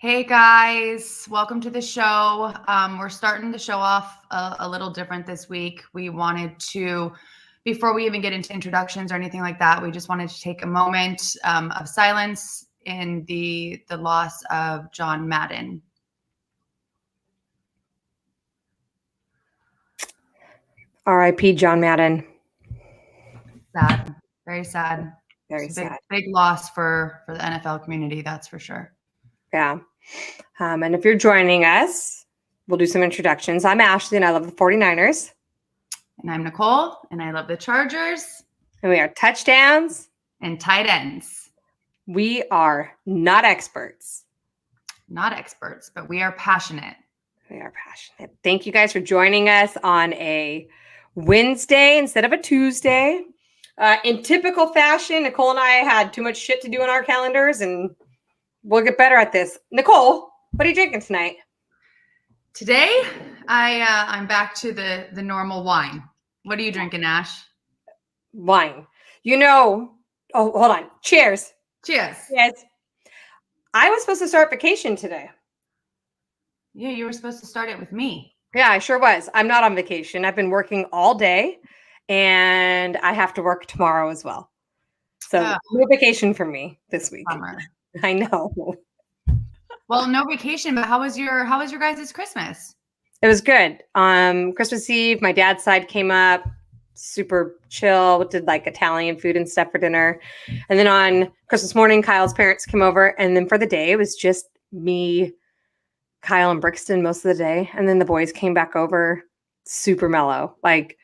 Hey guys, welcome to the show. We're starting the show off a little different this week. We wanted to, before we even get into introductions or anything like that, we just wanted to take a moment of silence in the loss of John Madden. R.I.P. John Madden. Sad, very sad. Very It's a sad. big loss for the NFL community, that's for sure. Yeah. And if you're joining us, we'll do some introductions. I'm Ashley, and I love the 49ers. And I'm Nicole, and I love the Chargers. And we are touchdowns and tight ends. We are not experts. Not experts, but we are passionate. We are passionate. Thank you guys for joining us on a Wednesday instead of a Tuesday. In typical fashion, Nicole and I had too much shit to do on our calendars, and we'll get better at this. Nicole, what are you drinking tonight? Today, I'm back to the normal wine. What are you drinking, Ash? Wine. Oh, hold on. Cheers. Cheers. Yes. I was supposed to start vacation today. Yeah, you were supposed to start it with me. Yeah, I sure was. I'm not on vacation. I've been working all day, and I have to work tomorrow as well. So no vacation for me this week. Bummer. I know. Well, no vacation, but how was your guys' Christmas? It was good. Christmas Eve, my dad's side came up, super chill, did like Italian food and stuff for dinner. And then on Christmas morning, Kyle's parents came over. And then for the day, it was just me, Kyle, and Brixton most of the day. And then the boys came back over, super mellow. Like,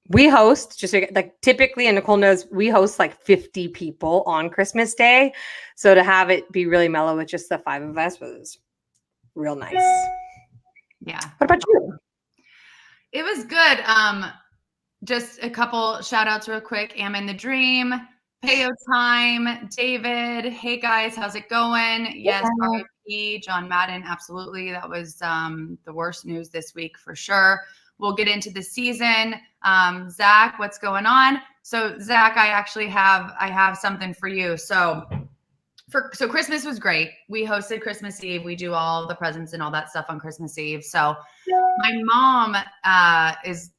we host just like typically, and Nicole knows, we host like 50 people on Christmas Day. So to have it be really mellow with just the 5 of us was real nice. Yeah. What about you? It was good. Just a couple shout outs real quick. Am in the Dream, Payo Time, David. Hey guys, how's it going? Yes, R.I.P. John Madden. Absolutely. That was the worst news this week for sure. We'll get into the season. Zach, what's going on? So Zach, I have something for you. So Christmas was great. We hosted Christmas Eve. We do all the presents and all that stuff on Christmas Eve. So my mom is,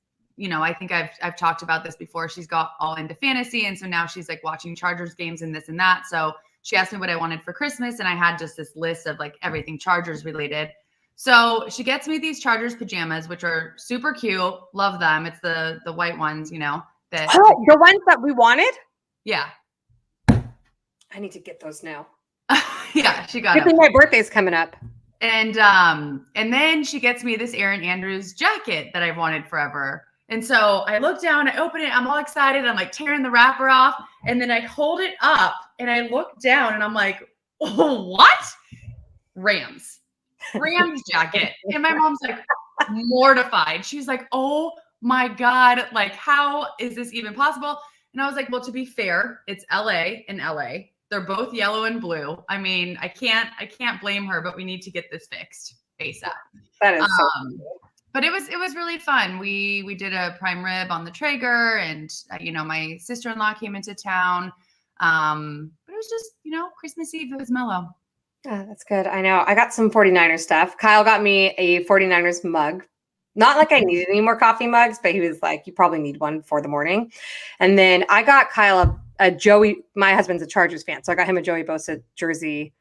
I think I've talked about this before. She's got all into fantasy. And so now she's like watching Chargers games and this and that. So she asked me what I wanted for Christmas. And I had just this list of like everything Chargers related. So she gets me these Chargers pajamas, which are super cute. Love them. It's the white ones, the ones that we wanted. Yeah. I need to get those now. Yeah, she got it. My birthday's coming up. And then she gets me this Erin Andrews jacket that I've wanted forever. And so I look down, I open it, I'm all excited. I'm like tearing the wrapper off. And then I hold it up and I look down and I'm like, oh, what? Rams jacket. And my mom's like mortified. She's like, oh my God, like, how is this even possible? And I was like, well, to be fair, it's LA and LA. They're both yellow and blue. I mean, I can't blame her, but we need to get this fixed ASAP. That is so cool. But it was really fun. We did a prime rib on the Traeger, and my sister-in-law came into town. But it was just, Christmas Eve, it was mellow. Yeah, that's good. I know. I got some 49ers stuff. Kyle got me a 49ers mug. Not like I needed any more coffee mugs, but he was like, you probably need one for the morning. And then I got Kyle a Joey, my husband's a Chargers fan, so I got him a Joey Bosa jersey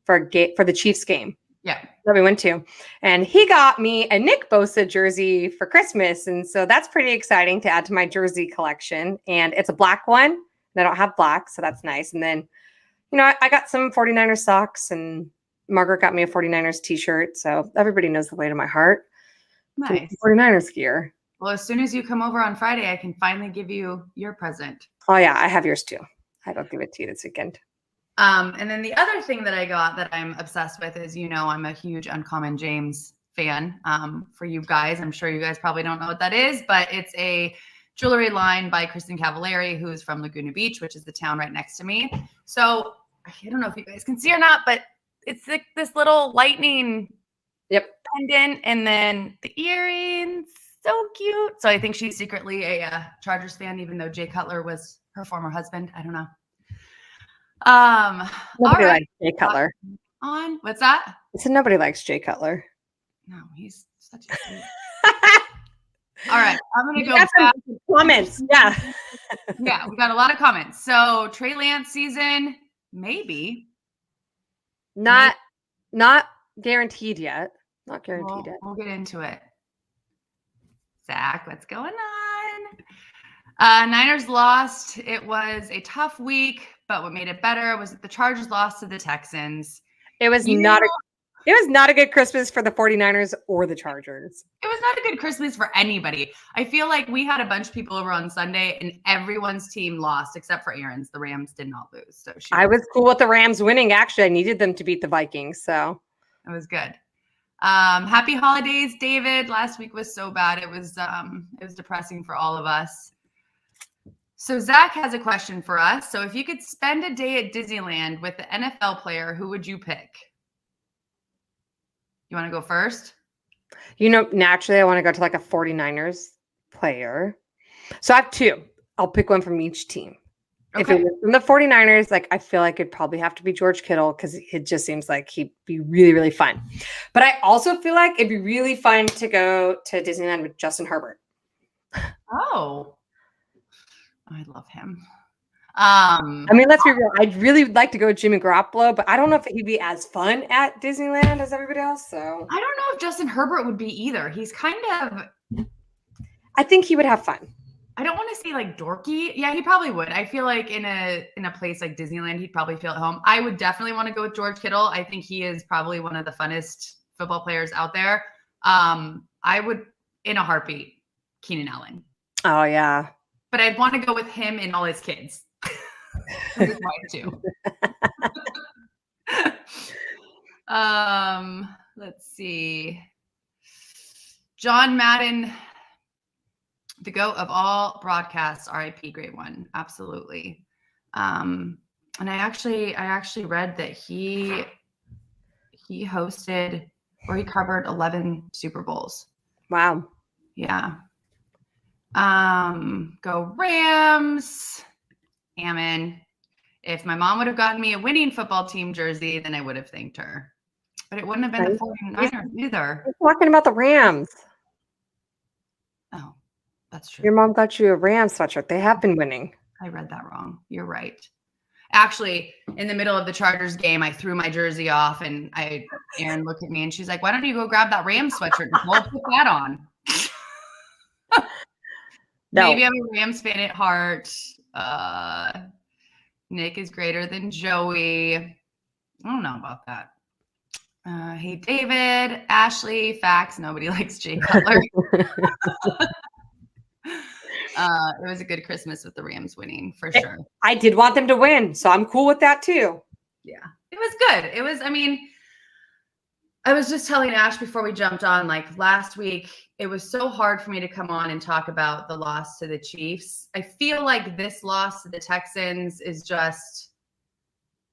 for the Chiefs game. Yeah. That we went to. And he got me a Nick Bosa jersey for Christmas. And so that's pretty exciting to add to my jersey collection. And it's a black one. And I don't have black, so that's nice. And then I got some 49ers socks, and Margaret got me a 49ers t-shirt. So everybody knows the way to my heart. Nice. 49ers gear. Well, as soon as you come over on Friday, I can finally give you your present. Oh, yeah. I have yours too. I don't give it to you this weekend. And then the other thing that I got that I'm obsessed with is, I'm a huge Uncommon James fan. For you guys, I'm sure you guys probably don't know what that is, but it's a jewelry line by Kristen Cavallari, who's from Laguna Beach, which is the town right next to me. So I don't know if you guys can see or not, but it's like this little lightning pendant, and then the earrings, so cute. So I think she's secretly a Chargers fan, even though Jay Cutler was her former husband. I don't know. Nobody likes Jay Cutler. on. What's that? So nobody likes Jay Cutler. No, he's such a sweet. All right, I'm gonna We go got some back. comments. Yeah. Yeah, we got a lot of comments. So Trey Lance season, maybe. Not guaranteed yet. Not guaranteed yet. We'll get into it. Zach, what's going on? Niners lost. It was a tough week, but what made it better was that the Chargers lost to the Texans. It was not a good Christmas for the 49ers or the Chargers. It was not a good Christmas for anybody. I feel like we had a bunch of people over on Sunday and everyone's team lost except for Aaron's. The Rams did not lose. So I was cool with the Rams winning. Actually, I needed them to beat the Vikings. So it was good. Happy holidays, David. Last week was so bad. It was depressing for all of us. So Zach has a question for us. So if you could spend a day at Disneyland with the NFL player, who would you pick? You want to go first? Naturally, I want to go to like a 49ers player. So I have two. I'll pick one from each team. Okay. If it was from the 49ers, like I feel like it'd probably have to be George Kittle because it just seems like he'd be really, really fun. But I also feel like it'd be really fun to go to Disneyland with Justin Herbert. Oh, I love him. Let's be real. I'd really like to go with Jimmy Garoppolo, but I don't know if he'd be as fun at Disneyland as everybody else. So I don't know if Justin Herbert would be either. He's kind of. I think he would have fun. I don't want to say like dorky. Yeah, he probably would. I feel like in a place like Disneyland, he'd probably feel at home. I would definitely want to go with George Kittle. I think he is probably one of the funnest football players out there. I would, in a heartbeat, Keenan Allen. Oh yeah. But I'd want to go with him and all his kids. His wife too. Let's see. John Madden, the GOAT of all broadcasts, RIP, great one. Absolutely. And I actually read that he hosted or he covered 11 Super Bowls. Wow. Yeah. Go Rams. Ammon. If my mom would have gotten me a winning football team jersey, then I would have thanked her. But it wouldn't have been the 49ers either. We're talking about the Rams. Oh, that's true. Your mom got you a Rams sweatshirt. They have been winning. I read that wrong. You're right. Actually, in the middle of the Chargers game, I threw my jersey off and Erin looked at me and she's like, why don't you go grab that Rams sweatshirt and we'll put that on? No. Maybe I'm a Rams fan at heart. Nick is greater than Joey. I don't know about that. Hey, David, Ashley, facts. Nobody likes Jay Cutler. It was a good Christmas with the Rams winning for sure. I did want them to win, so I'm cool with that too. Yeah, it was good. It was, I was just telling Ash before we jumped on, like last week, it was so hard for me to come on and talk about the loss to the Chiefs. I feel like this loss to the Texans is just,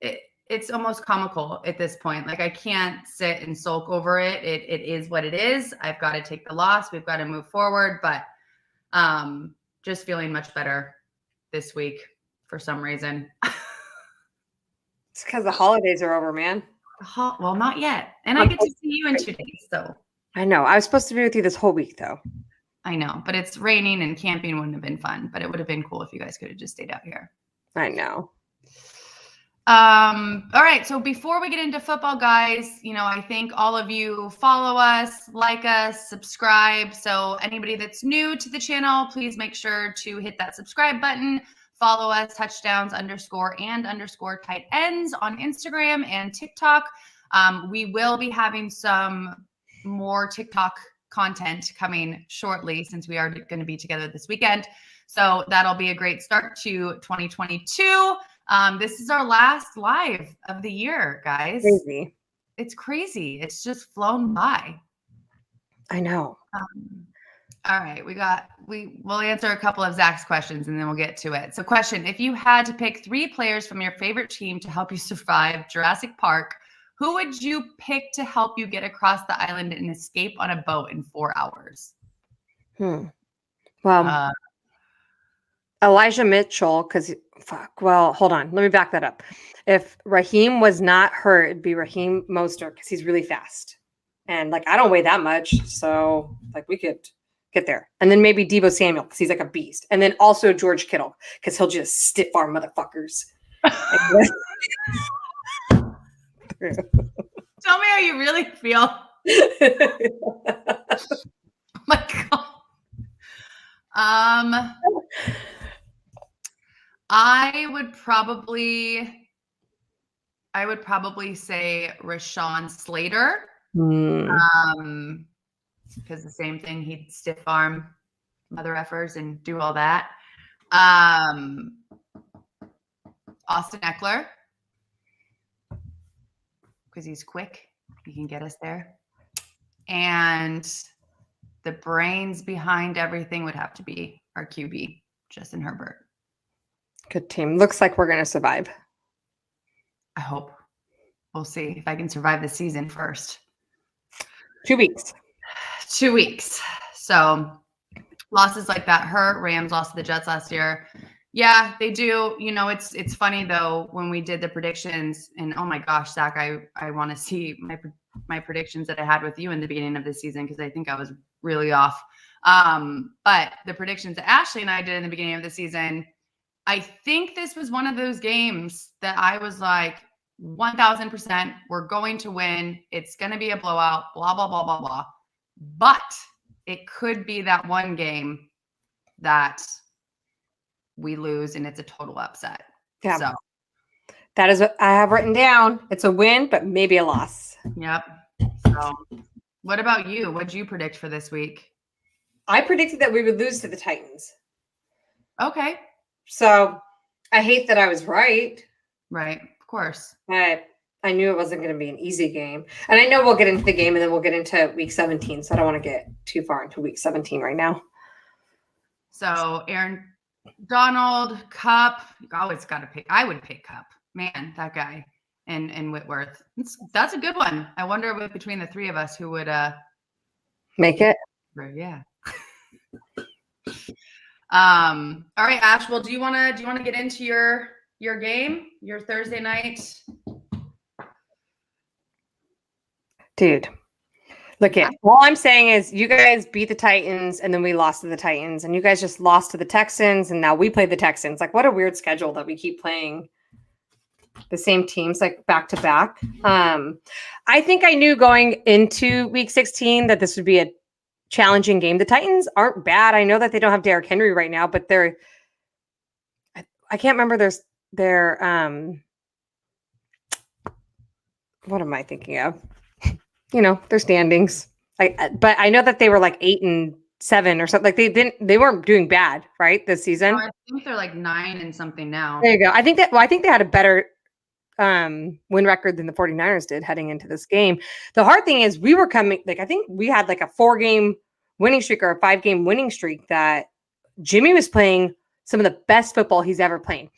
it's almost comical at this point. Like I can't sit and sulk over it. It is what it is. I've got to take the loss. We've got to move forward, but just feeling much better this week for some reason. It's because the holidays are over, man. Well, not yet. And I get to see you in 2 days. So I know. I was supposed to be with you this whole week, though. I know, but it's raining and camping wouldn't have been fun, but it would have been cool if you guys could have just stayed out here. I know. All right. So before we get into football, guys, I think all of you follow us, like us, subscribe. So anybody that's new to the channel, please make sure to hit that subscribe button. Follow us, touchdowns_and_ tight ends on Instagram and TikTok. We will be having some more TikTok content coming shortly since we are going to be together this weekend. So that'll be a great start to 2022. This is our last live of the year, guys. Crazy. It's crazy. It's just flown by. I know. All right, we'll answer a couple of Zach's questions and then we'll get to it. So question, if you had to pick 3 players from your favorite team to help you survive Jurassic Park, who would you pick to help you get across the island and escape on a boat in 4 hours? Well, Elijah Mitchell, because fuck. Well, hold on. Let me back that up. If Raheem was not hurt, it'd be Raheem Mostert because he's really fast, and like I don't weigh that much, so like we could get there. And then maybe Debo Samuel because he's like a beast, and then also George Kittle because he'll just stiff arm motherfuckers. Tell me how you really feel. Oh my God. I would probably say Rashawn Slater. Because the same thing, he'd stiff arm mother effers and do all that. Austin Eckler, because he's quick, he can get us there. And the brains behind everything would have to be our QB, Justin Herbert. Good team. Looks like we're going to survive. I hope. We'll see if I can survive the season first. 2 weeks. 2 weeks. So losses like that hurt. Rams lost to the Jets last year. Yeah, they do. You know, it's funny though when we did the predictions, and oh my gosh, Zach, I want to see my predictions that I had with you in the beginning of the season because I think I was really off. But the predictions that Ashley and I did in the beginning of the season, I think this was one of those games that I was like, 1000%, we're going to win. It's going to be a blowout, blah, blah, blah, blah, blah. But it could be that one game that we lose and it's a total upset. Yeah. So that is what I have written down. It's a win, but maybe a loss. Yep. So what about you? What did you predict for this week? I predicted that we would lose to the Titans. Okay. So I hate that I was right. Right. Of course. But I knew it wasn't going to be an easy game. And I know we'll get into the game and then we'll get into week 17. So I don't want to get too far into week 17 right now. So Aaron Donald, Cup, you always got to pick. I would pick Cup. Man, that guy. And Whitworth. That's a good one. I wonder between the three of us who would make it. Yeah. All right, Ash. Well, do you wanna get into your game, your Thursday night? Dude, look at all I'm saying is you guys beat the Titans and then we lost to the Titans and you guys just lost to the Texans and now we play the Texans. Like what a weird schedule that we keep playing the same teams like back to back. I think I knew going into week 16 that this would be a challenging game. The Titans aren't bad. I know that they don't have Derrick Henry right now, but I can't remember their what am I thinking of? You know, their standings. But I know that they were like 8-7 or something. Like they weren't doing bad, right? This season. I think they're like 9 and something now. There you go. I think they had a better win record than the 49ers did heading into this game. The hard thing is we were coming, like I think we had like a 4-game winning streak or a 5-game winning streak that Jimmy was playing some of the best football he's ever played.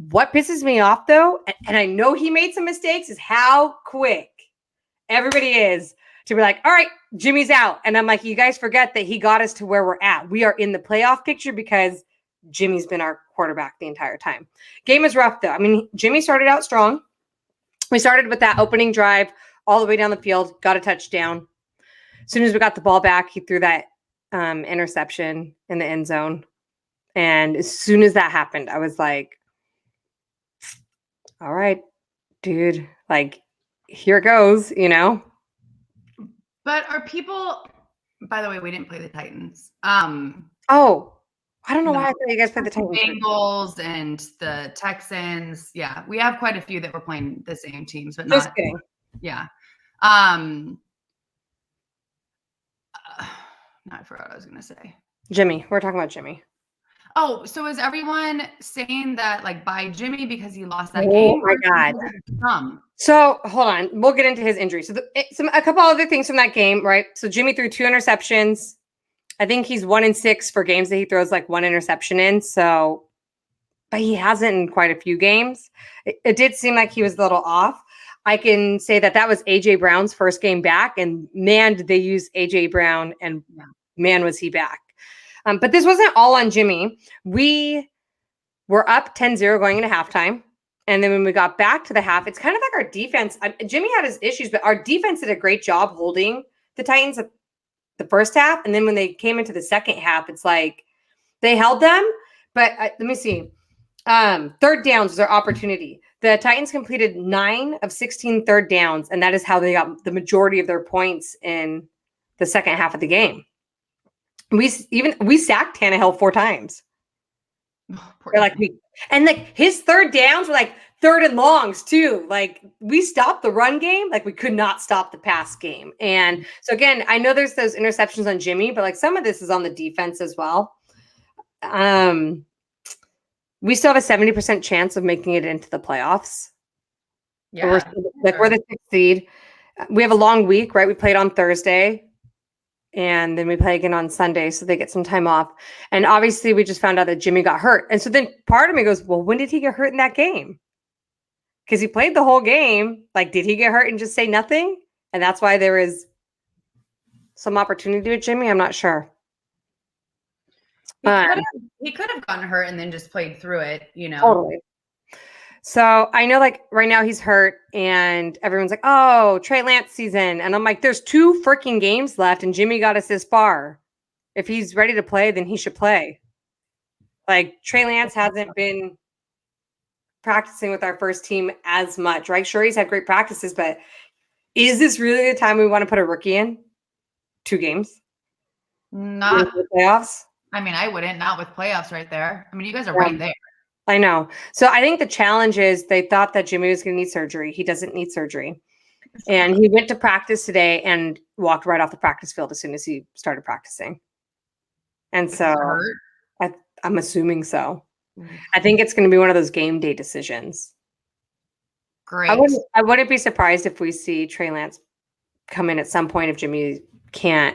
What pisses me off though, and I know he made some mistakes, is how quick everybody is to be like, all right, Jimmy's out. And I'm like, you guys forget that he got us to where we're at. We are in the playoff picture because Jimmy's been our quarterback the entire time. Game was rough though. I mean, Jimmy started out strong. We started with that opening drive all the way down the field, got a touchdown. As soon as we got the ball back, he threw that interception in the end zone. And as soon as that happened, I was like, all right, dude, like, here it goes, you know? But are people, by the way, we didn't play the Titans. Oh, I don't know why I thought you guys played the Titans. Bengals and the Texans. Yeah, we have quite a few that were playing the same teams, but Just not. kidding. Yeah. I forgot what I was going to say. Jimmy. We're talking about Jimmy. Oh, so is everyone saying that like by Jimmy because he lost that game? Oh my God. So hold on. We'll get into his injury. So a couple other things from that game, right? So Jimmy threw 2 interceptions. I think he's 1-6 for games that he throws like 1 interception in. So, but he hasn't in quite a few games. It did seem like he was a little off. I can say that was AJ Brown's first game back, and man, did they use AJ Brown, and man, was he back. But this wasn't all on Jimmy. We we're up 10-0 going into halftime. And then when we got back to the half, it's kind of like our defense. Jimmy had his issues, but our defense did a great job holding the Titans at the first half. And then when they came into the second half, it's like they held them. But let me see. Third downs was their opportunity. The Titans completed 9 of 16 third downs, and that is how they got the majority of their points in the second half of the game. We sacked Tannehill 4 times. His third downs were like third and longs too. Like we stopped the run game, like we could not stop the pass game. And so again, I know there's those interceptions on Jimmy, but like some of this is on the defense as well. We still have a 70% chance of making it into the playoffs. Yeah, we're the 6th seed. We have a long week, right? We played on Thursday. And then we play again on Sunday, so they get some time off. And obviously, we just found out that Jimmy got hurt. And so then part of me goes, well, when did he get hurt in that game? Because he played the whole game. Like, did he get hurt and just say nothing? And that's why there is some opportunity with Jimmy? I'm not sure. He could have gotten hurt and then just played through it, Totally. So I know like right now he's hurt and everyone's like, oh, Trey Lance season. And I'm like, there's 2 freaking games left and Jimmy got us this far. If he's ready to play, then he should play. Like Trey Lance hasn't been practicing with our first team as much, right? Sure, he's had great practices, but is this really the time we want to put a rookie in? 2 games? Not the playoffs? I mean, I wouldn't, not with playoffs right there. I mean, you guys are right there. I know. So I think the challenge is they thought that Jimmy was going to need surgery. He doesn't need surgery. And he went to practice today and walked right off the practice field as soon as he started practicing. And so I'm assuming so. I think it's going to be one of those game day decisions. Great. I wouldn't be surprised if we see Trey Lance come in at some point if Jimmy can't.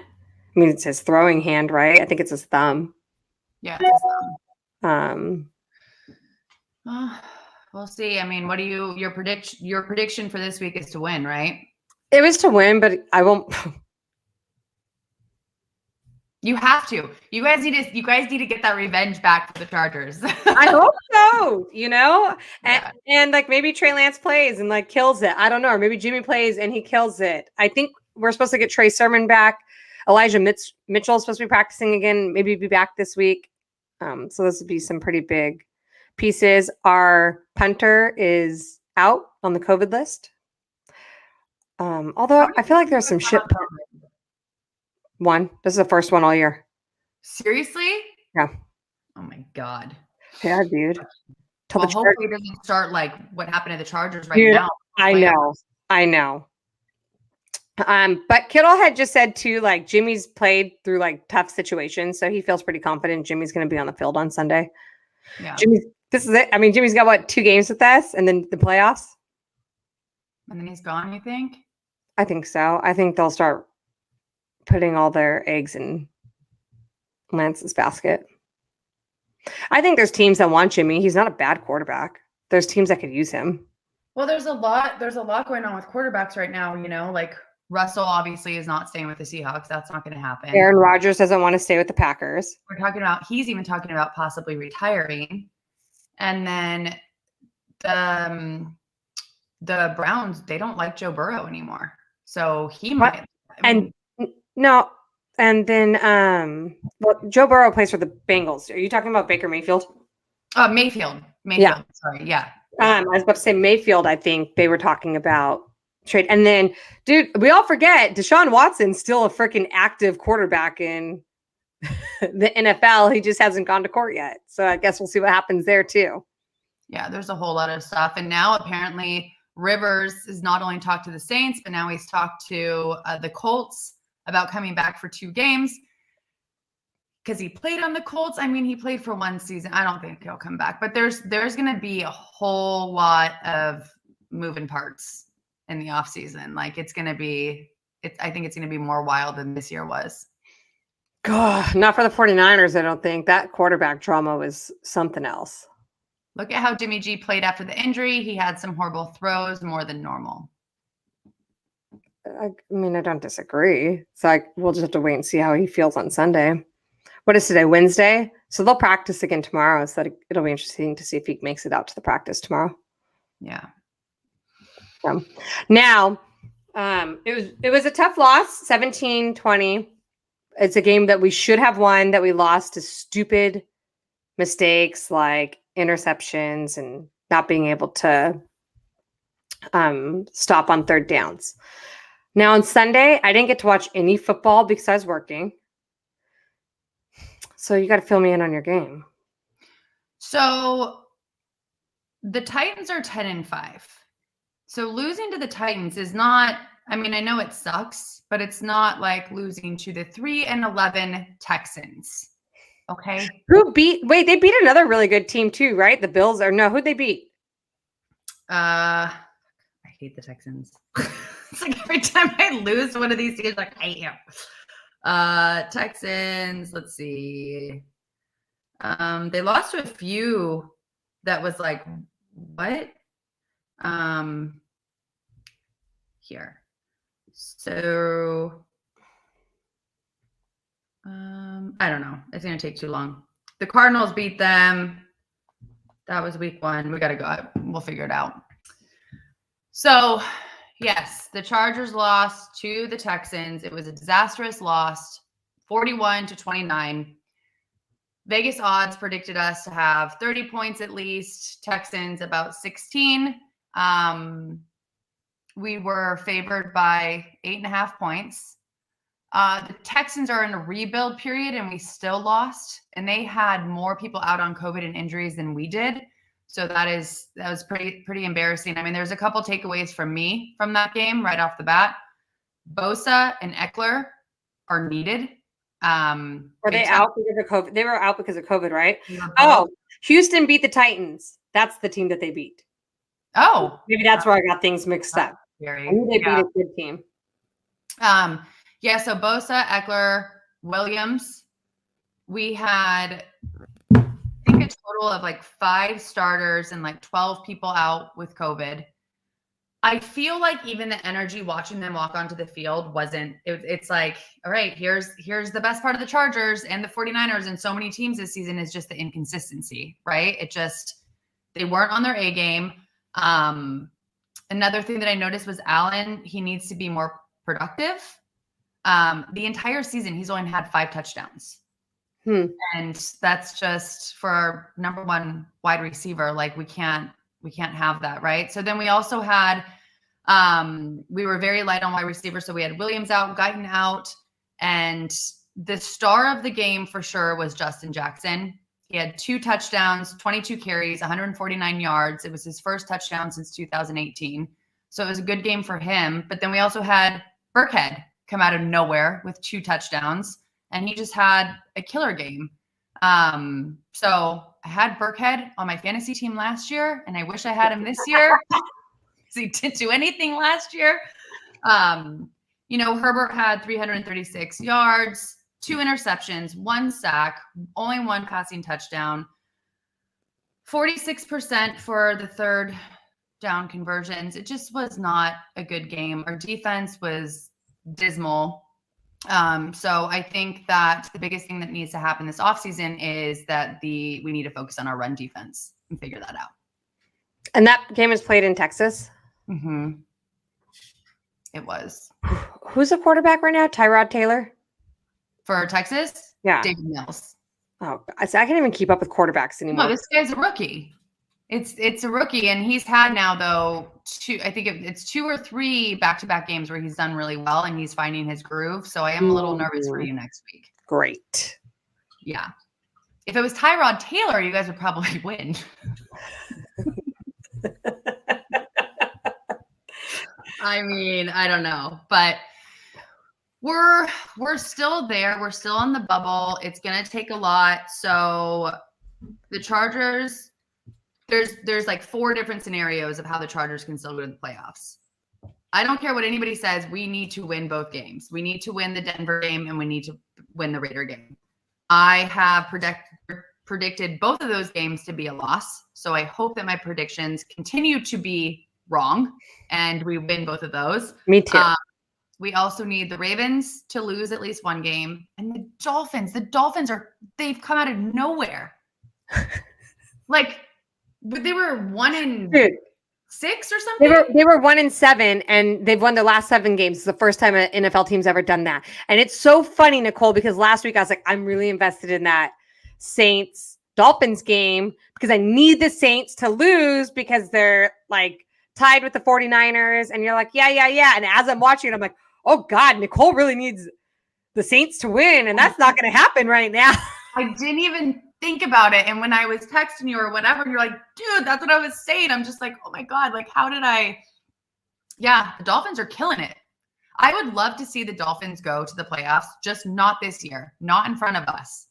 I mean, it's his throwing hand, right? I think it's his thumb. Yeah, it's his thumb. We'll see. I mean, what do your prediction for this week is to win, right? It was to win, but I won't. You have to. You guys need to get that revenge back for the Chargers. I hope so, and like maybe Trey Lance plays and like kills it. I don't know. Or maybe Jimmy plays and he kills it. I think we're supposed to get Trey Sermon back. Elijah Mitchell is supposed to be practicing again, maybe be back this week. So this would be some pretty big pieces. Our punter is out on the COVID list. Although I feel like there's some shit. One. This is the first one all year. Seriously? Yeah. Oh my God. Yeah, dude. Hopefully it doesn't start like what happened to the Chargers now. I know. But Kittle had just said too, like Jimmy's played through like tough situations, so he feels pretty confident Jimmy's going to be on the field on Sunday. Yeah. This is it. I mean, Jimmy's got 2 games with us, and then the playoffs. And then he's gone. You think? I think so. I think they'll start putting all their eggs in Lance's basket. I think there's teams that want Jimmy. He's not a bad quarterback. There's teams that could use him. Well, there's a lot going on with quarterbacks right now, like Russell obviously is not staying with the Seahawks. That's not going to happen. Aaron Rodgers doesn't want to stay with the Packers. He's even talking about possibly retiring. And then the Browns, they don't like Joe Burrow anymore. So he might. No. And then Joe Burrow plays for the Bengals. Are you talking about Baker Mayfield? Mayfield. Yeah. Sorry. Yeah. I was about to say Mayfield. I think they were talking about trade. And then, dude, we all forget Deshaun Watson's still a freaking active quarterback in the NFL. He just hasn't gone to court yet. So I guess we'll see what happens there too. Yeah, there's a whole lot of stuff. And now apparently Rivers has not only talked to the Saints, but now he's talked to the Colts about coming back for 2 games. Because he played on the Colts. I mean, he played for 1 season. I don't think he'll come back. But there's going to be a whole lot of moving parts in the offseason. Like I think it's going to be more wild than this year was. God, not for the 49ers, I don't think. That quarterback drama was something else. Look at how Jimmy G played after the injury. He had some horrible throws, more than normal. I mean, I don't disagree. It's like we'll just have to wait and see how he feels on Sunday. what is today? Wednesday. So they'll practice again tomorrow. So that it'll be interesting to see if he makes it out to the practice tomorrow. Yeah. Now, it was a tough loss, 17-20. It's a game that we should have won that we lost to stupid mistakes like interceptions and not being able to stop on third downs. Now on Sunday, I didn't get to watch any football because I was working. So you got to fill me in on your game. So the Titans are 10-5. So losing to the Titans is not, I mean, I know it sucks, but it's not like losing to the 3-11 Texans. Okay. They beat another really good team too, right? The Bills who'd they beat? I hate the Texans. It's like every time I lose one of these teams, like I hate you. Texans, let's see. They lost to a few that was like, what? Here. So I don't know. It's gonna take too long. The Cardinals beat them. That was week 1. We gotta go. We'll figure it out. So yes, the Chargers lost to the Texans. It was a disastrous loss, 41-29. Vegas odds predicted us to have 30 points at least. Texans about 16. We were favored by 8.5 points. The Texans are in a rebuild period and we still lost, and they had more people out on COVID and injuries than we did. So that was pretty embarrassing. I mean, there's a couple takeaways from me from that game right off the bat. Bosa and Eckler are needed. Were they out because of COVID? They were out because of COVID, right? Oh, Houston beat the Titans. That's the team that they beat. Oh, maybe that's where I got things mixed up. I knew they beat a good team. Yeah, so Bosa, Eckler, Williams. We had, I think, a total of like 5 starters and like 12 people out with COVID. I feel like even the energy watching them walk onto the field it's like, all right, here's the best part of the Chargers and the 49ers and so many teams this season is just the inconsistency, right? They weren't on their A game. Another thing that I noticed was Allen, he needs to be more productive. The entire season, he's only had 5 touchdowns. And that's just for our number 1 wide receiver. Like we can't have that, right? So then we also had, we were very light on wide receiver. So we had Williams out, Guyton out, and the star of the game for sure was Justin Jackson. He had 2 touchdowns, 22 carries, 149 yards. It was his first touchdown since 2018. So it was a good game for him. But then we also had Burkhead come out of nowhere with 2 touchdowns, and he just had a killer game. So I had Burkhead on my fantasy team last year, and I wish I had him this year because he didn't do anything last year. Herbert had 336 yards, 2 interceptions, 1 sack, only 1 passing touchdown, 46% for the third down conversions. It just was not a good game. Our defense was dismal. So I think that the biggest thing that needs to happen this offseason is that we need to focus on our run defense and figure that out. And that game is played in Texas? Mm-hmm. It was. Who's the quarterback right now? Tyrod Taylor? For Texas? Yeah. David Mills. Oh, I can't even keep up with quarterbacks anymore. No, this guy's a rookie. It's a rookie, and he's had now though it's 2 or 3 back-to-back games where he's done really well and he's finding his groove. So I am a little nervous for you next week. Great. Yeah. If it was Tyrod Taylor, you guys would probably win. I mean, I don't know, but we're still there. We're still on the bubble. It's going to take a lot. So the Chargers, there's like 4 different scenarios of how the Chargers can still go to the playoffs. I don't care what anybody says. We need to win both games. We need to win the Denver game and we need to win the Raider game. I have predicted both of those games to be a loss. So I hope that my predictions continue to be wrong and we win both of those. Me too. We also need the Ravens to lose at least one game. And the Dolphins they've come out of nowhere. Like, they were 1-6 or something. They were 1-7, and they've won their last 7 games. It's the first time an NFL team's ever done that. And it's so funny, Nicole, because last week I was like, I'm really invested in that Saints Dolphins game because I need the Saints to lose because they're like tied with the 49ers. And you're like, yeah. And as I'm watching it, I'm like, oh God, Nicole really needs the Saints to win. And that's not going to happen right now. I didn't even think about it. And when I was texting you or whatever, you're like, dude, that's what I was saying. I'm just like, oh my God, like, how did I? Yeah, the Dolphins are killing it. I would love to see the Dolphins go to the playoffs, just not this year, not in front of us.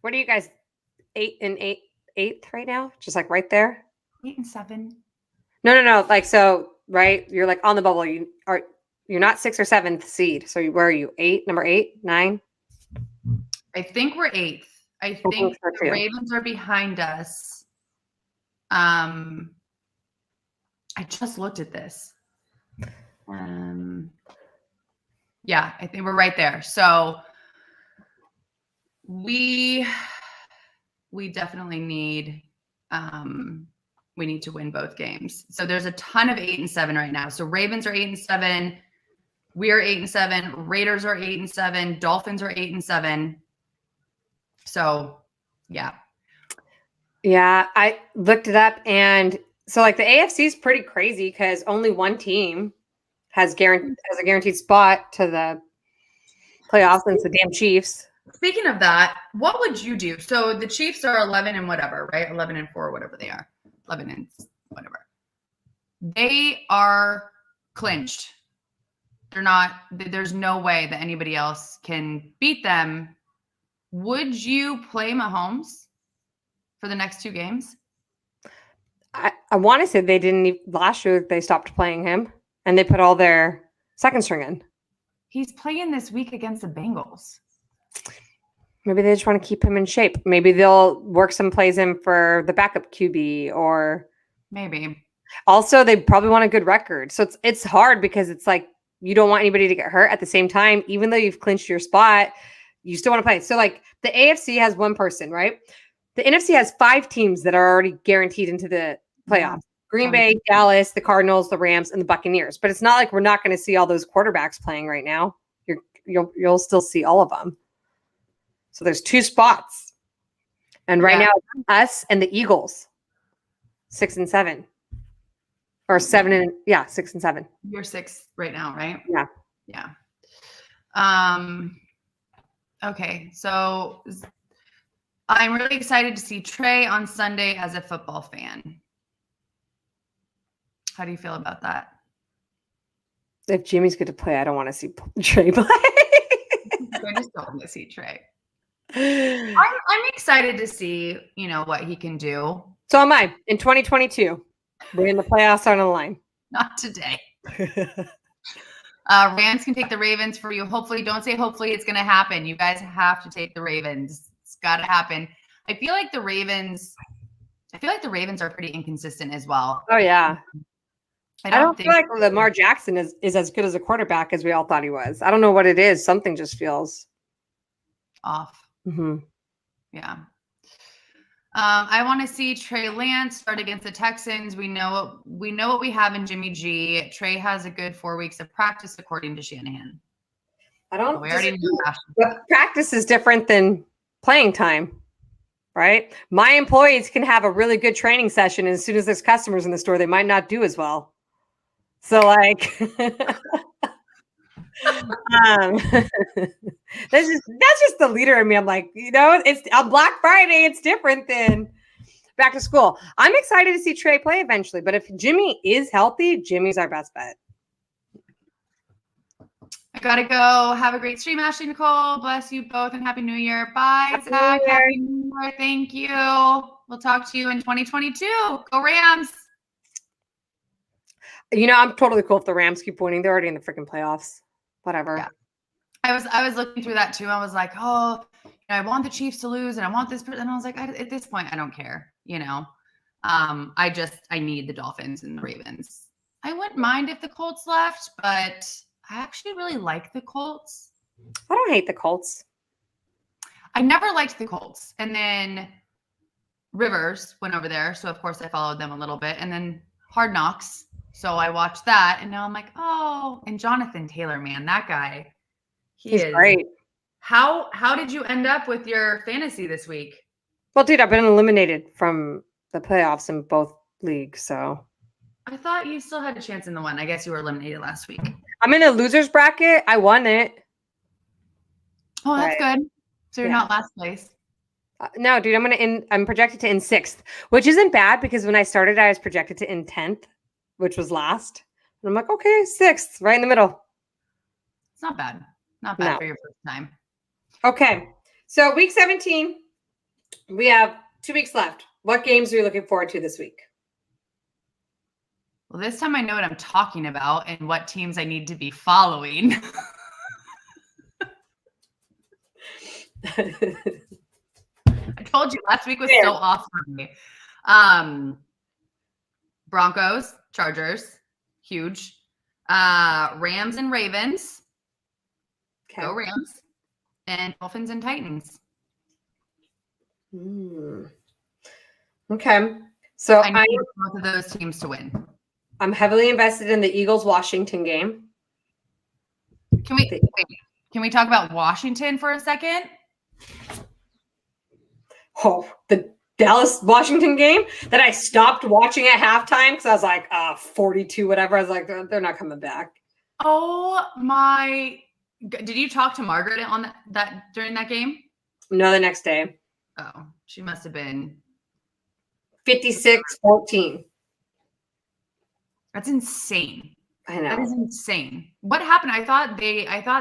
What are you guys, 8th right now? Just like right there? 8 and 7. No. Like, so, right? You're like on the bubble. You're not 6th or 7th seed. So where are you? Number 8, 9? I think we're 8th. I think the Ravens are behind us. I just looked at this. Yeah, I think we're right there. So we definitely need we need to win both games. So there's a ton of 8 and 7 right now. So Ravens are 8 and 7. We are 8 and 7. Raiders are 8 and 7. Dolphins are 8 and 7. So, yeah. Yeah, I looked it up, and so like the AFC is pretty crazy because only one team has a guaranteed spot to the playoffs, and it's the damn Chiefs. Speaking of that, what would you do? So the Chiefs are 11 and whatever, right? 11 and 4, whatever they are. 11 and whatever. They are clinched. There's no way that anybody else can beat them. Would you play Mahomes for the next 2 games? I want to say they didn't last year. They stopped playing him, and they put all their second string in. He's playing this week against the Bengals. Maybe they just want to keep him in shape. Maybe they'll work some plays in for the backup QB, or maybe. Also, they probably want a good record. So it's hard because it's like you don't want anybody to get hurt at the same time, even though you've clinched your spot. You still want to play. So like the AFC has one person, right? The NFC has 5 teams that are already guaranteed into the playoffs. Yeah. Green Bay, Dallas, the Cardinals, the Rams, and the Buccaneers. But it's not like we're not going to see all those quarterbacks playing right now. You'll still see all of them. So there's 2 spots. And right now, us and the Eagles, 6 and 7. Or 7 and 6 and 7. You're 6 right now, right? Yeah. Yeah. Okay, so I'm really excited to see Trey on Sunday as a football fan. How do you feel about that? If Jimmy's good to play, I don't want to see Trey play. I just don't want to see Trey. I'm excited to see, what he can do. So am I. In 2022, we're in the playoffs on the line. Not today. Rams can take the Ravens for you. Hopefully, don't say hopefully, it's going to happen. You guys have to take the Ravens. It's got to happen. I feel like the Ravens are pretty inconsistent as well. Oh, yeah. I don't feel like Lamar Jackson is as good as a quarterback as we all thought he was. I don't know what it is. Something just feels off. Mm-hmm. Yeah. I want to see Trey Lance start against the Texans. We know what we have in Jimmy G. Trey has a good 4 weeks of practice, according to Shanahan. I don't. We already know that. Practice is different than playing time, right? My employees can have a really good training session, and as soon as there's customers in the store, they might not do as well. So, like, that's just the leader in me. I'm like, it's on Black Friday. It's different than back to school. I'm excited to see Trey play eventually, but if Jimmy is healthy, Jimmy's our best bet. I gotta go. Have a great stream, Ashley, Nicole. Bless you both and Happy New Year. Bye, Zach. Happy New Year. Thank you. We'll talk to you in 2022. Go Rams. I'm totally cool if the Rams keep winning. They're already in the freaking playoffs. Whatever. Yeah. I was looking through that too. I was like, I want the Chiefs to lose and I want this person. And I was like, at this point, I don't care. I need the Dolphins and the Ravens. I wouldn't mind if the Colts left, but I actually really like the Colts. I don't hate the Colts. I never liked the Colts. And then Rivers went over there. So, of course, I followed them a little bit. And then Hard Knocks. So I watched that. And now I'm like, oh, and Jonathan Taylor, man, that guy. He's great. How did you end up with your fantasy this week? Well, dude, I've been eliminated from the playoffs in both leagues, so. I thought you still had a chance in the one. I guess you were eliminated last week. I'm in a loser's bracket. I won it. Oh, that's good. So you're not last place. No, dude, I'm projected to end 6th, which isn't bad because when I started, I was projected to end 10th, which was last. And I'm like, okay, 6th, right in the middle. It's not bad. Not bad for your first time. Okay. So week 17, we have 2 weeks left. What games are you looking forward to this week? Well, this time I know what I'm talking about and what teams I need to be following. I told you last week was so off for me. Broncos, Chargers, huge. Rams and Ravens. Okay. Go Rams. And Dolphins and Titans. Okay. So I need both of those teams to win. I'm heavily invested in the Eagles-Washington game. Can we talk about Washington for a second? Oh, the Dallas-Washington game that I stopped watching at halftime because I was like, 42, whatever. I was like, they're not coming back. Oh my! Did you talk to Margaret on that during that game? No, the next day. Oh, she must have been 56-14. That's insane. I know. That is insane. What happened? I thought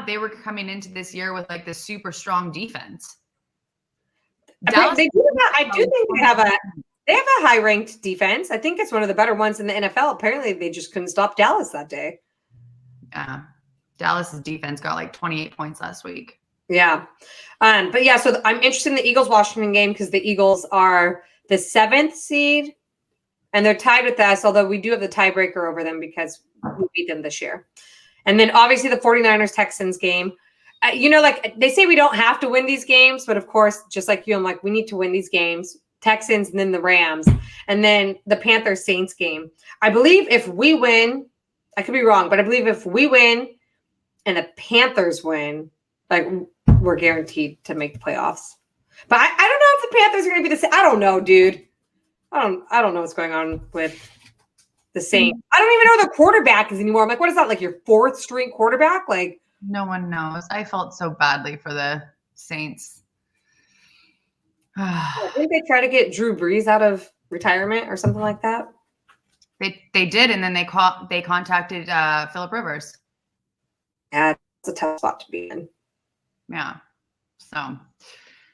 they were coming into this year with like this super strong defense. I do think they have a high ranked defense. I think it's one of the better ones in the NFL. Apparently, they just couldn't stop Dallas that day. Yeah, Dallas's defense got like 28 points last week. Yeah, but yeah. So I'm interested in the Eagles-Washington game because the Eagles are the 7th seed, and they're tied with us. Although we do have the tiebreaker over them because we beat them this year. And then obviously the 49ers-Texans game. Like they say we don't have to win these games, but of course, just like you, I'm like, we need to win these games. Texans and then the Rams and then the Panthers-Saints game. I believe if we win, I could be wrong, but I believe if we win and the Panthers win, like we're guaranteed to make the playoffs. But I don't know if the Panthers are going to be the same. I don't know, dude. I don't know what's going on with the Saints. I don't even know who the quarterback is anymore. I'm like, what is that? Like your 4th string quarterback? Like, no one knows. I felt so badly for the Saints. I think they try to get Drew Brees out of retirement or something like that. They did, and then they contacted Phillip Rivers. Yeah, it's a tough spot to be in. Yeah. So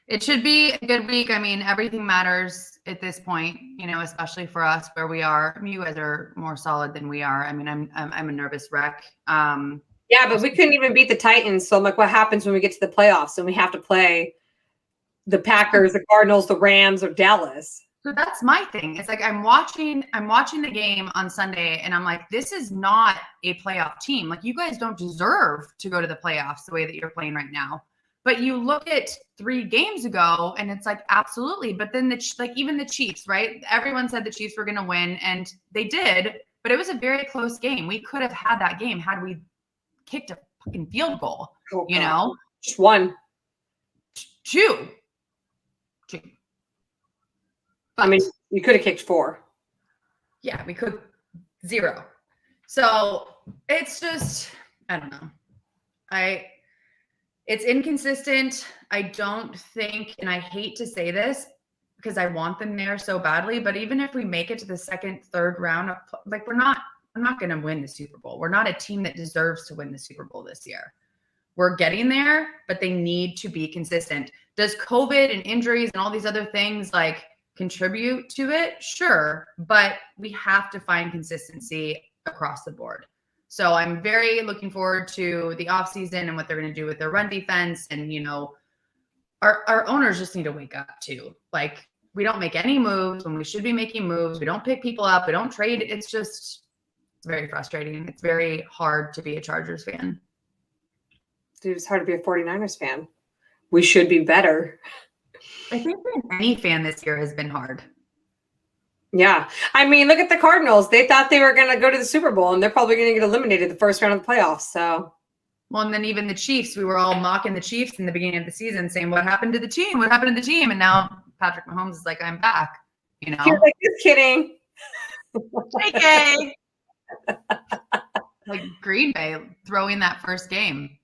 it should be a good week. I mean, everything matters at this point, especially for us where we are. I mean, you guys are more solid than we are. I mean, I'm a nervous wreck. Yeah, but we couldn't even beat the Titans. So I'm like, what happens when we get to the playoffs and we have to play the Packers, the Cardinals, the Rams, or Dallas? So that's my thing. It's like I'm watching the game on Sunday and I'm like, this is not a playoff team. Like you guys don't deserve to go to the playoffs the way that you're playing right now. But you look at 3 games ago and it's like, absolutely. But then even the Chiefs, right? Everyone said the Chiefs were going to win and they did, but it was a very close game. We could have had that game had we kicked a fucking field goal, Just 1. 2. I mean, you could have kicked 4. Yeah, we could 0. So it's just, I don't know. It's inconsistent. I don't think, and I hate to say this because I want them there so badly, but even if we make it to the 2nd, 3rd round, I'm not going to win the Super Bowl. We're not a team that deserves to win the Super Bowl this year. We're getting there, but they need to be consistent. Does COVID and injuries and all these other things like contribute to it? Sure, but we have to find consistency across the board. So I'm very looking forward to the offseason and what they're going to do with their run defense. And, our owners just need to wake up too. Like we don't make any moves when we should be making moves. We don't pick people up. We don't trade. It's just It's very frustrating. It's very hard to be a Chargers fan. Dude, it's hard to be a 49ers fan. We should be better. I think being any fan this year has been hard. Yeah. I mean, look at the Cardinals. They thought they were going to go to the Super Bowl, and they're probably going to get eliminated the first round of the playoffs. So, well, and then even the Chiefs, we were all mocking the Chiefs in the beginning of the season, saying, what happened to the team? What happened to the team? And now Patrick Mahomes is like, I'm back. You know? He was like, just kidding. JK. Like Green Bay throwing that first game.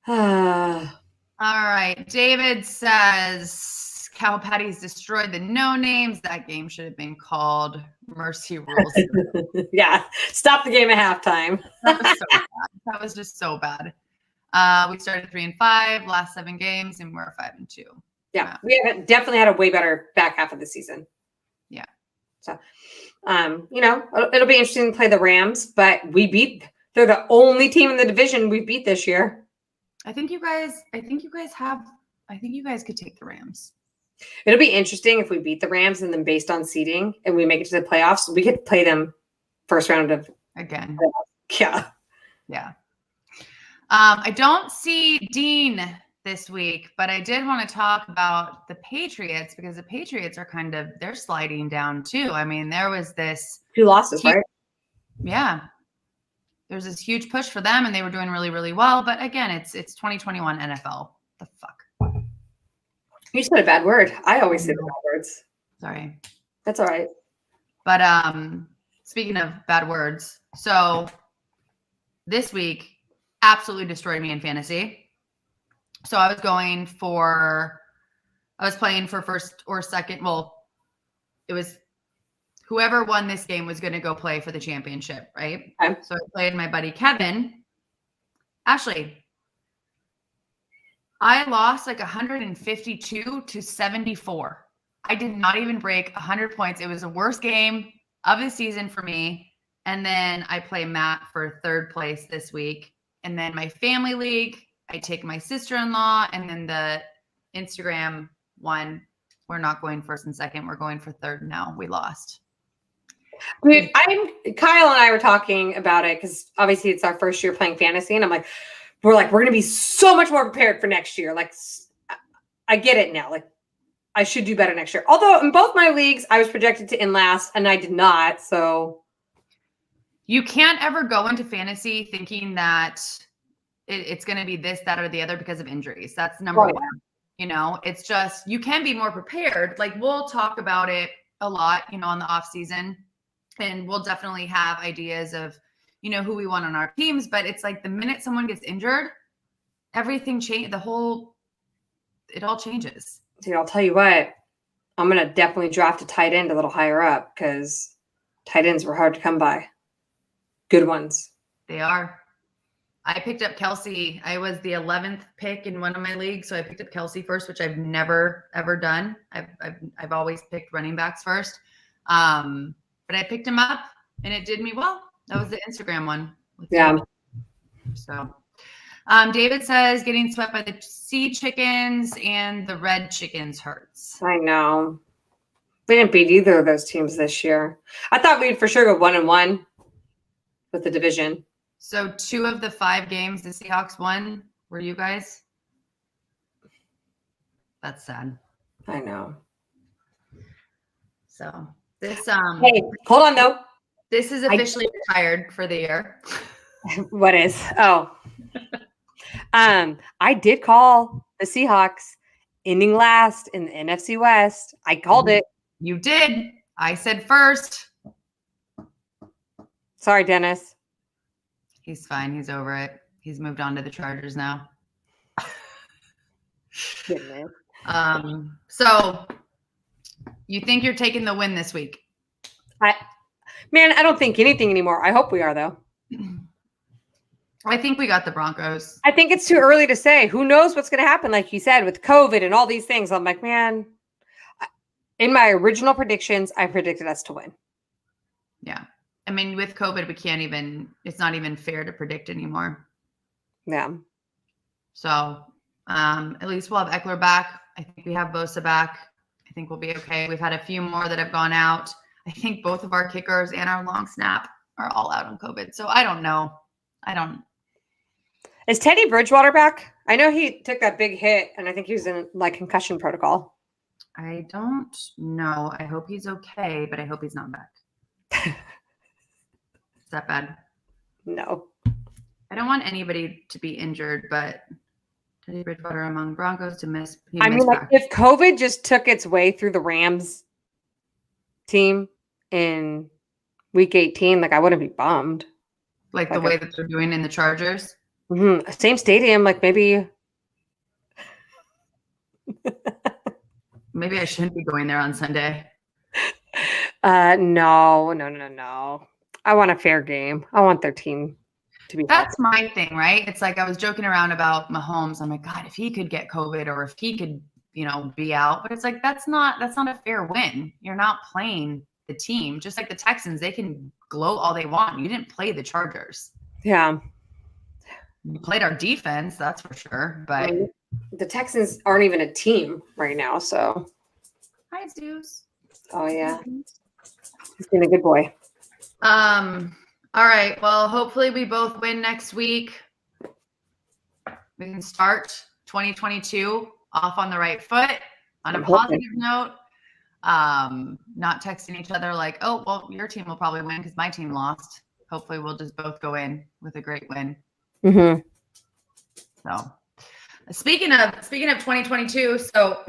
All right. David says Cow Patties destroyed the no names. That game should have been called Mercy Rules. Yeah. Stop the game at halftime. That was so bad. That was just so bad. We started 3-5, last 7 games, and we're 5-2. Yeah. We have definitely had a way better back half of the season. Yeah. So, you know, it'll be interesting to play the Rams, but they're the only team in the division we beat this year. I think you guys could take the Rams. It'll be interesting if we beat the Rams and then based on seeding and we make it to the playoffs, we could play them first round of again. Yeah. Yeah. I don't see Dean this week, but I did want to talk about the Patriots because the Patriots are they're sliding down too. I mean, there was this 2 losses, right? Yeah. There's this huge push for them and they were doing really, really well. But again, it's 2021 NFL. The fuck? You said a bad word. I always say the bad words. Sorry. That's all right. But speaking of bad words, so this week absolutely destroyed me in fantasy. So I was playing for first or second. Well, it was whoever won this game was going to go play for the championship, right? Okay. So I played my buddy Kevin. Ashley, I lost like 152 to 74. I did not even break 100 points. It was the worst game of the season for me. And then I play Matt for 3rd place this week. And then my family league, I take my sister-in-law. And then the Instagram one, we're not going 1st and 2nd. We're going for 3rd now. We lost. Dude, Kyle and I were talking about it because obviously it's our first year playing fantasy. And we're going to be so much more prepared for next year. Like, I get it now. Like, I should do better next year. Although in both my leagues, I was projected to end last and I did not. So you can't ever go into fantasy thinking that it's going to be this, that, or the other because of injuries. That's number one. You know, it's just, you can be more prepared. Like we'll talk about it a lot, you know, on the off season, and we'll definitely have ideas of, you know, who we want on our teams. But it's like the minute someone gets injured, everything changes. It all changes. Dude, I'll tell you what, I'm going to definitely draft a tight end a little higher up because tight ends were hard to come by. Good ones. They are. I picked up Kelsey. I was the 11th pick in one of my leagues. So I picked up Kelsey first, which I've never, ever done. I've always picked running backs first. But I picked him up and it did me well. That was the Instagram one. Yeah. So David says getting swept by the sea chickens and the red chickens hurts. I know. We didn't beat either of those teams this year. I thought we'd for sure go 1-1 with the division. So 2 of the 5 games the Seahawks won were you guys? That's sad. I know. So this hey, hold on though. This is officially retired for the year. What is? Oh. I did call the Seahawks ending last in the NFC West. I called it. You did. I said first. Sorry, Dennis. He's fine. He's over it. He's moved on to the Chargers now. Goodness. So you think you're taking the win this week? I don't think anything anymore. I hope we are, though. I think we got the Broncos. I think it's too early to say. Who knows what's going to happen, like you said, with COVID and all these things. I'm like, man, in my original predictions, I predicted us to win. Yeah. I mean, with COVID, it's not even fair to predict anymore. Yeah. So at least we'll have Eckler back. I think we have Bosa back. I think we'll be okay. We've had a few more that have gone out. I think both of our kickers and our long snap are all out on COVID. So I don't know. Is Teddy Bridgewater back? I know he took that big hit, and I think he was in like concussion protocol. I don't know. I hope he's okay, but I hope he's not back. Is that bad? No. I don't want anybody to be injured, but Teddy Bridgewater among Broncos to miss. I mean, like, if COVID just took its way through the Rams team in week 18, like, I wouldn't be bummed. Like the way that they're doing in the Chargers? Mm-hmm. Same stadium, like maybe. Maybe I shouldn't be going there on Sunday. No. I want a fair game. I want their team to be. That's my thing, right? It's like I was joking around about Mahomes. I'm like, God, if he could get COVID or if he could, be out. But it's like that's not a fair win. You're not playing the team. Just like the Texans, they can gloat all they want. You didn't play the Chargers. Yeah. You played our defense, that's for sure. But the Texans aren't even a team right now, so. Hi, Zeus. Oh yeah. He's been a good boy. All right. Well, hopefully we both win next week. We can start 2022 off on the right foot on a positive note. Not texting each other like, oh, well, your team will probably win because my team lost. Hopefully we'll just both go in with a great win. Mm-hmm. So speaking of 2022, so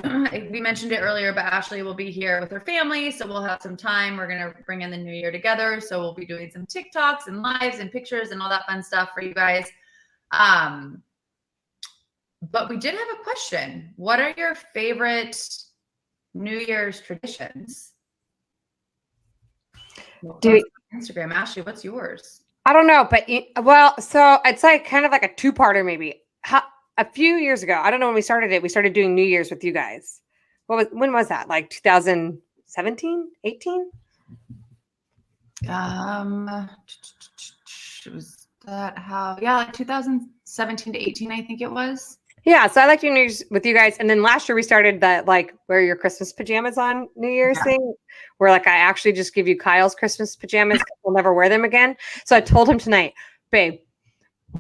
we mentioned it earlier, but Ashley will be here with her family. So we'll have some time. We're going to bring in the new year together. So we'll be doing some TikToks and lives and pictures and all that fun stuff for you guys. But we did have a question. What are your favorite New Year's traditions? Instagram, Ashley, what's yours? I don't know, but so it's like kind of like a two-parter maybe. A few years ago, I don't know when we started it, we started doing New Year's with you guys. When was that? Like 2017, 18? Was that how? Yeah, like 2017 to 18, I think it was. Yeah, so I like doing New Year's with you guys. And then last year we started that like wear your Christmas pajamas on New Year's thing, where like I actually just give you Kyle's Christmas pajamas because we'll never wear them again. So I told him tonight, babe,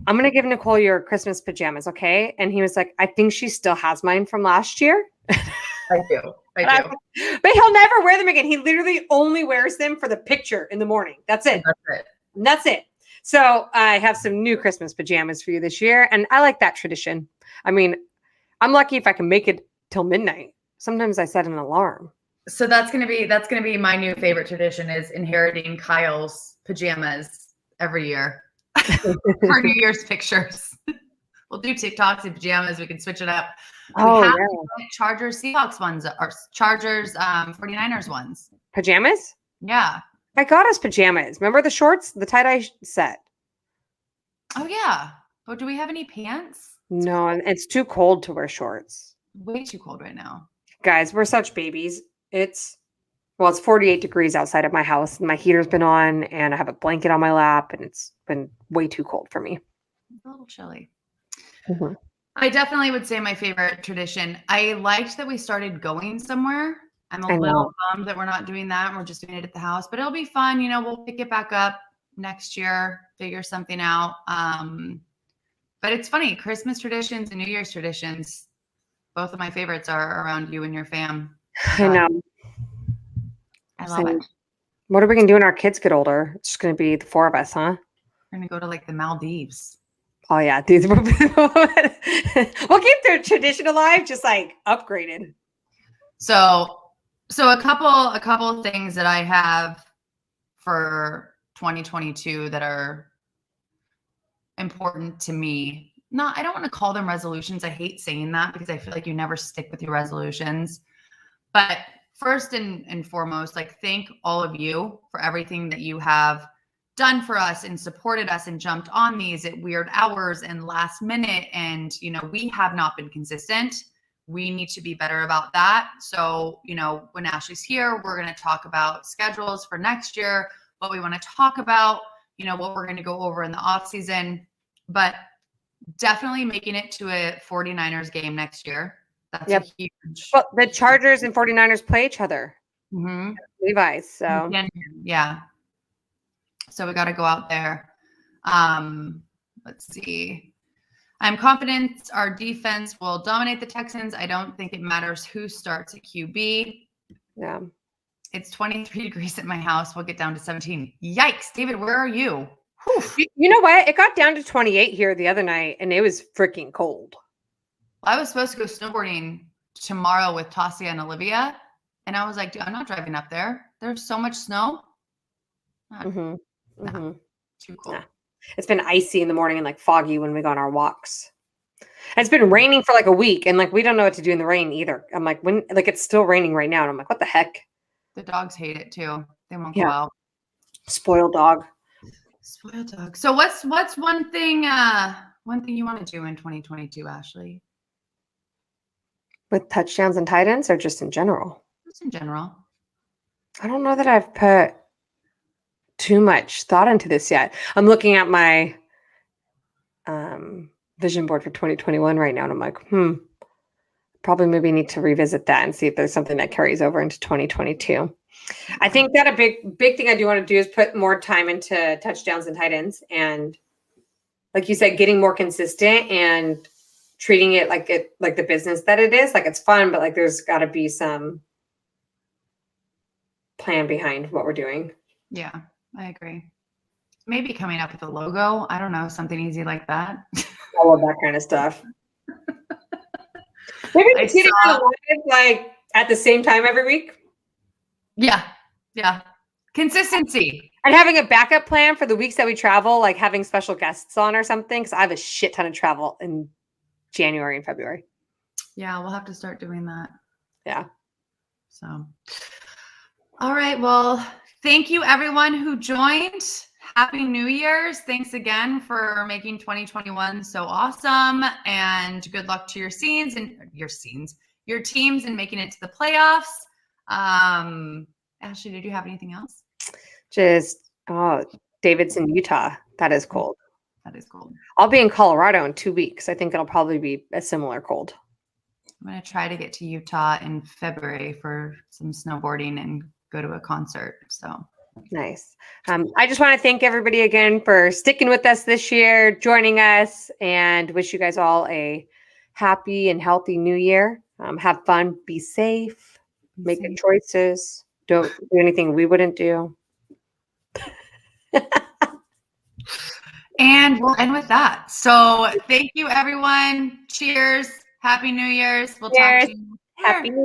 I'm going to give Nicole your Christmas pajamas, okay? And he was like, I think she still has mine from last year. I do. But he'll never wear them again. He literally only wears them for the picture in the morning. That's it. That's it. So I have some new Christmas pajamas for you this year. And I like that tradition. I mean, I'm lucky if I can make it till midnight. Sometimes I set an alarm. So that's gonna be my new favorite tradition is inheriting Kyle's pajamas every year. For New Year's pictures. We'll do TikToks and pajamas. We can switch it up. Oh, we have Chargers Seahawks ones or Chargers 49ers ones. Pajamas? Yeah. I got us pajamas. Remember the shorts? The tie-dye set. Oh, yeah. But do we have any pants? No, it's too cold to wear shorts. Way too cold right now. Guys, we're such babies. It's 48 degrees outside of my house and my heater's been on and I have a blanket on my lap and it's been way too cold for me. It's a little chilly. Mm-hmm. I definitely would say my favorite tradition. I liked that we started going somewhere. I'm a little bummed that we're not doing that. And we're just doing it at the house, but it'll be fun. We'll pick it back up next year, figure something out. But it's funny, Christmas traditions and New Year's traditions, both of my favorites are around you and your fam. I know. I love it. What are we going to do when our kids get older? It's just going to be the four of us, huh? We're going to go to like the Maldives. Oh, yeah. Dude. We'll keep their tradition alive, just like upgraded. So a couple things that I have for 2022 that are important to me. I don't want to call them resolutions. I hate saying that because I feel like you never stick with your resolutions. But first and foremost, like thank all of you for everything that you have done for us and supported us and jumped on these at weird hours and last minute. And, we have not been consistent. We need to be better about that. So, when Ashley's here, we're going to talk about schedules for next year, what we want to talk about, what we're going to go over in the off season, but definitely making it to a 49ers game next year. That's a huge. Well, the Chargers and 49ers play each other. Mm-hmm. Levi's. So yeah. So we got to go out there. Let's see. I'm confident our defense will dominate the Texans. I don't think it matters who starts at QB. Yeah. It's 23 degrees at my house. We'll get down to 17. Yikes. David, where are you? You know what? It got down to 28 here the other night, and it was freaking cold. I was supposed to go snowboarding tomorrow with Tasia and Olivia. And I was like, dude, I'm not driving up there. There's so much snow. Mm-hmm. Mm-hmm. Too cold. Yeah. It's been icy in the morning and like foggy when we go on our walks. It's been raining for like a week, and like we don't know what to do in the rain either. I'm like, when like it's still raining right now, and I'm like, what the heck? The dogs hate it too. They won't go out. Spoiled dog. Spoiled dog. So what's one thing you want to do in 2022, Ashley? With touchdowns and tight ends, or just in general? Just in general. I don't know that I've put too much thought into this yet. I'm looking at my vision board for 2021 right now, and I'm like, probably maybe need to revisit that and see if there's something that carries over into 2022. I think that a big thing I do want to do is put more time into touchdowns and tight ends, and like you said, getting more consistent and treating it like the business that it is. Like it's fun, but like there's got to be some plan behind what we're doing. Yeah, I agree. Maybe coming up with a logo. I don't know, something easy like that. All of that kind of stuff. Maybe getting like at the same time every week. Yeah. Consistency. And having a backup plan for the weeks that we travel, like having special guests on or something, because I have a shit ton of travel in January and February. Yeah, we'll have to start doing that. Yeah. So, all right. Well, thank you everyone who joined. Happy New Year's. Thanks again for making 2021 so awesome. And good luck to your teams and making it to the playoffs. Ashley, did you have anything else? Just David's in Utah. That is cold. That is cold. I'll be in Colorado in 2 weeks. I think it'll probably be a similar cold. I'm going to try to get to Utah in February for some snowboarding and go to a concert. So nice. I just want to thank everybody again for sticking with us this year, joining us, and wish you guys all a happy and healthy new year. Have fun, be safe, make good choices. Don't do anything we wouldn't do. And we'll end with that. So thank you, everyone. Cheers. Happy New Year's. We'll talk to you. Happy New Year.